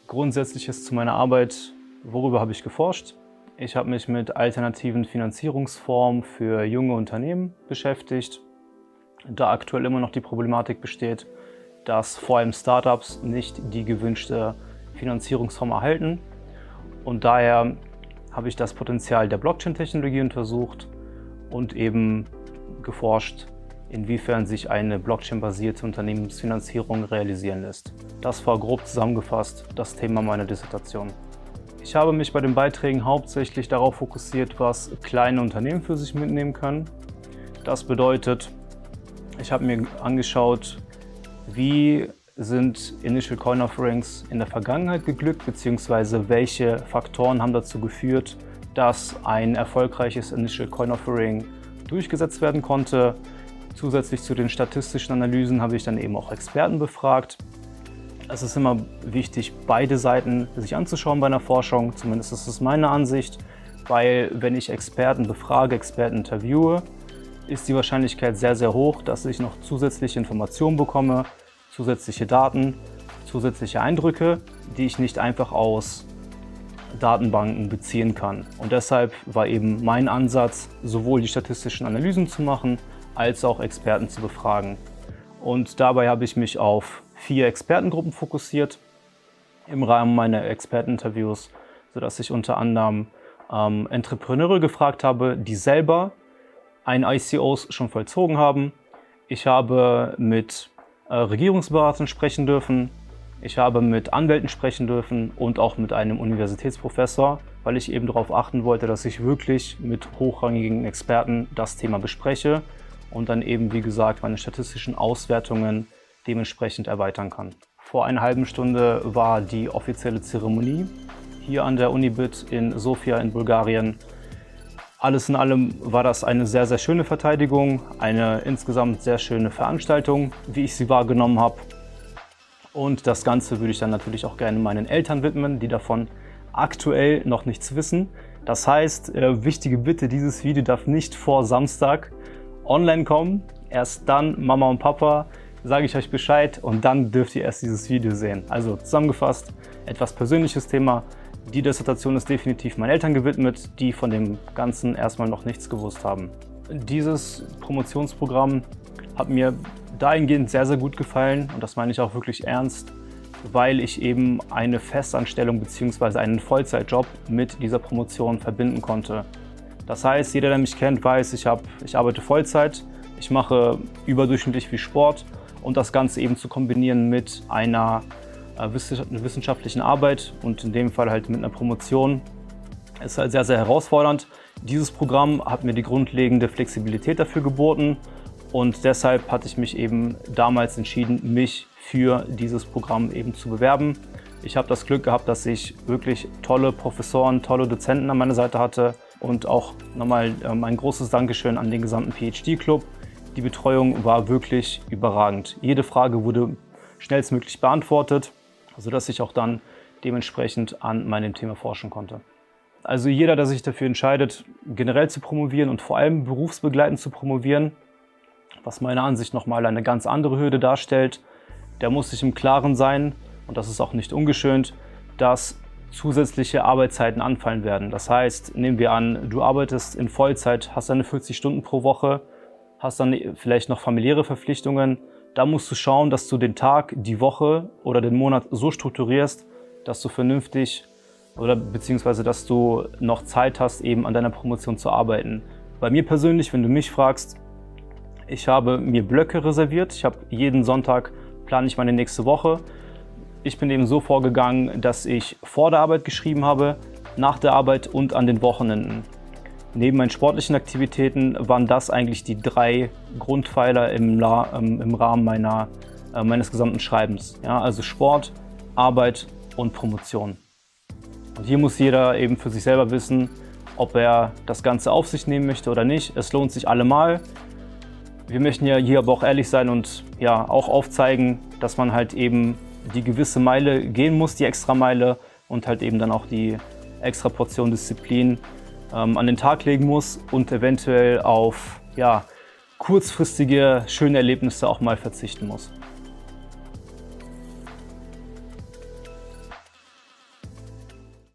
Grundsätzliches zu meiner Arbeit. Worüber habe ich geforscht? Ich habe mich mit alternativen Finanzierungsformen für junge Unternehmen beschäftigt, da aktuell immer noch die Problematik besteht, dass vor allem Startups nicht die gewünschte Finanzierungsform erhalten. Und daher habe ich das Potenzial der Blockchain-Technologie untersucht und eben geforscht, inwiefern sich eine Blockchain-basierte Unternehmensfinanzierung realisieren lässt. Das war grob zusammengefasst das Thema meiner Dissertation. Ich habe mich bei den Beiträgen hauptsächlich darauf fokussiert, was kleine Unternehmen für sich mitnehmen können. Das bedeutet, ich habe mir angeschaut, wie sind Initial Coin Offerings in der Vergangenheit geglückt, beziehungsweise welche Faktoren haben dazu geführt, dass ein erfolgreiches Initial Coin Offering durchgesetzt werden konnte. Zusätzlich zu den statistischen Analysen habe ich dann eben auch Experten befragt. Es ist immer wichtig, beide Seiten sich anzuschauen bei einer Forschung, zumindest ist es meine Ansicht, weil wenn ich Experten befrage, Experten interviewe, ist die Wahrscheinlichkeit sehr, sehr hoch, dass ich noch zusätzliche Informationen bekomme, zusätzliche Daten, zusätzliche Eindrücke, die ich nicht einfach aus Datenbanken beziehen kann. Und deshalb war eben mein Ansatz, sowohl die statistischen Analysen zu machen, als auch Experten zu befragen. Und dabei habe ich mich auf 4 Expertengruppen fokussiert im Rahmen meiner Experteninterviews, sodass ich unter anderem Entrepreneure gefragt habe, die selber ein ICOs schon vollzogen haben. Ich habe mit Regierungsberatern sprechen dürfen, ich habe mit Anwälten sprechen dürfen und auch mit einem Universitätsprofessor, weil ich eben darauf achten wollte, dass ich wirklich mit hochrangigen Experten das Thema bespreche und dann eben, wie gesagt, meine statistischen Auswertungen dementsprechend erweitern kann. Vor einer halben Stunde war die offizielle Zeremonie hier an der Unibit in Sofia in Bulgarien. Alles in allem war das eine sehr, sehr schöne Verteidigung, eine insgesamt sehr schöne Veranstaltung, wie ich sie wahrgenommen habe. Und das Ganze würde ich dann natürlich auch gerne meinen Eltern widmen, die davon aktuell noch nichts wissen. Das heißt, wichtige Bitte, dieses Video darf nicht vor Samstag online kommen. Erst dann, Mama und Papa, sage ich euch Bescheid und dann dürft ihr erst dieses Video sehen. Also zusammengefasst, etwas persönliches Thema. Die Dissertation ist definitiv meinen Eltern gewidmet, die von dem Ganzen erstmal noch nichts gewusst haben. Dieses Promotionsprogramm hat mir dahingehend sehr, sehr gut gefallen und das meine ich auch wirklich ernst, weil ich eben eine Festanstellung bzw. einen Vollzeitjob mit dieser Promotion verbinden konnte. Das heißt, jeder, der mich kennt, weiß, ich arbeite Vollzeit, ich mache überdurchschnittlich viel Sport und das Ganze eben zu kombinieren mit einer wissenschaftlichen Arbeit und in dem Fall halt mit einer Promotion ist halt sehr, sehr herausfordernd. Dieses Programm hat mir die grundlegende Flexibilität dafür geboten und deshalb hatte ich mich eben damals entschieden, mich für dieses Programm eben zu bewerben. Ich habe das Glück gehabt, dass ich wirklich tolle Professoren, tolle Dozenten an meiner Seite hatte und auch nochmal ein großes Dankeschön an den gesamten PhD-Club. Die Betreuung war wirklich überragend. Jede Frage wurde schnellstmöglich beantwortet, sodass ich auch dann dementsprechend an meinem Thema forschen konnte. Also jeder, der sich dafür entscheidet, generell zu promovieren und vor allem berufsbegleitend zu promovieren, was meiner Ansicht nochmal eine ganz andere Hürde darstellt, der muss sich im Klaren sein, und das ist auch nicht ungeschönt, dass zusätzliche Arbeitszeiten anfallen werden. Das heißt, nehmen wir an, du arbeitest in Vollzeit, hast deine 40 Stunden pro Woche, hast dann vielleicht noch familiäre Verpflichtungen. Da musst du schauen, dass du den Tag, die Woche oder den Monat so strukturierst, dass du vernünftig oder beziehungsweise dass du noch Zeit hast, eben an deiner Promotion zu arbeiten. Bei mir persönlich, wenn du mich fragst, ich habe mir Blöcke reserviert. Ich habe jeden Sonntag plane ich meine nächste Woche. Ich bin eben so vorgegangen, dass ich vor der Arbeit geschrieben habe, nach der Arbeit und an den Wochenenden. Neben meinen sportlichen Aktivitäten waren das eigentlich die 3 Grundpfeiler im Rahmen meines gesamten Schreibens. Ja, also Sport, Arbeit und Promotion. Und hier muss jeder eben für sich selber wissen, ob er das Ganze auf sich nehmen möchte oder nicht. Es lohnt sich allemal. Wir möchten ja hier aber auch ehrlich sein und ja auch aufzeigen, dass man halt eben die gewisse Meile gehen muss, die extra Meile und halt eben dann auch die extra Portion Disziplin an den Tag legen muss und eventuell auf kurzfristige, schöne Erlebnisse auch mal verzichten muss.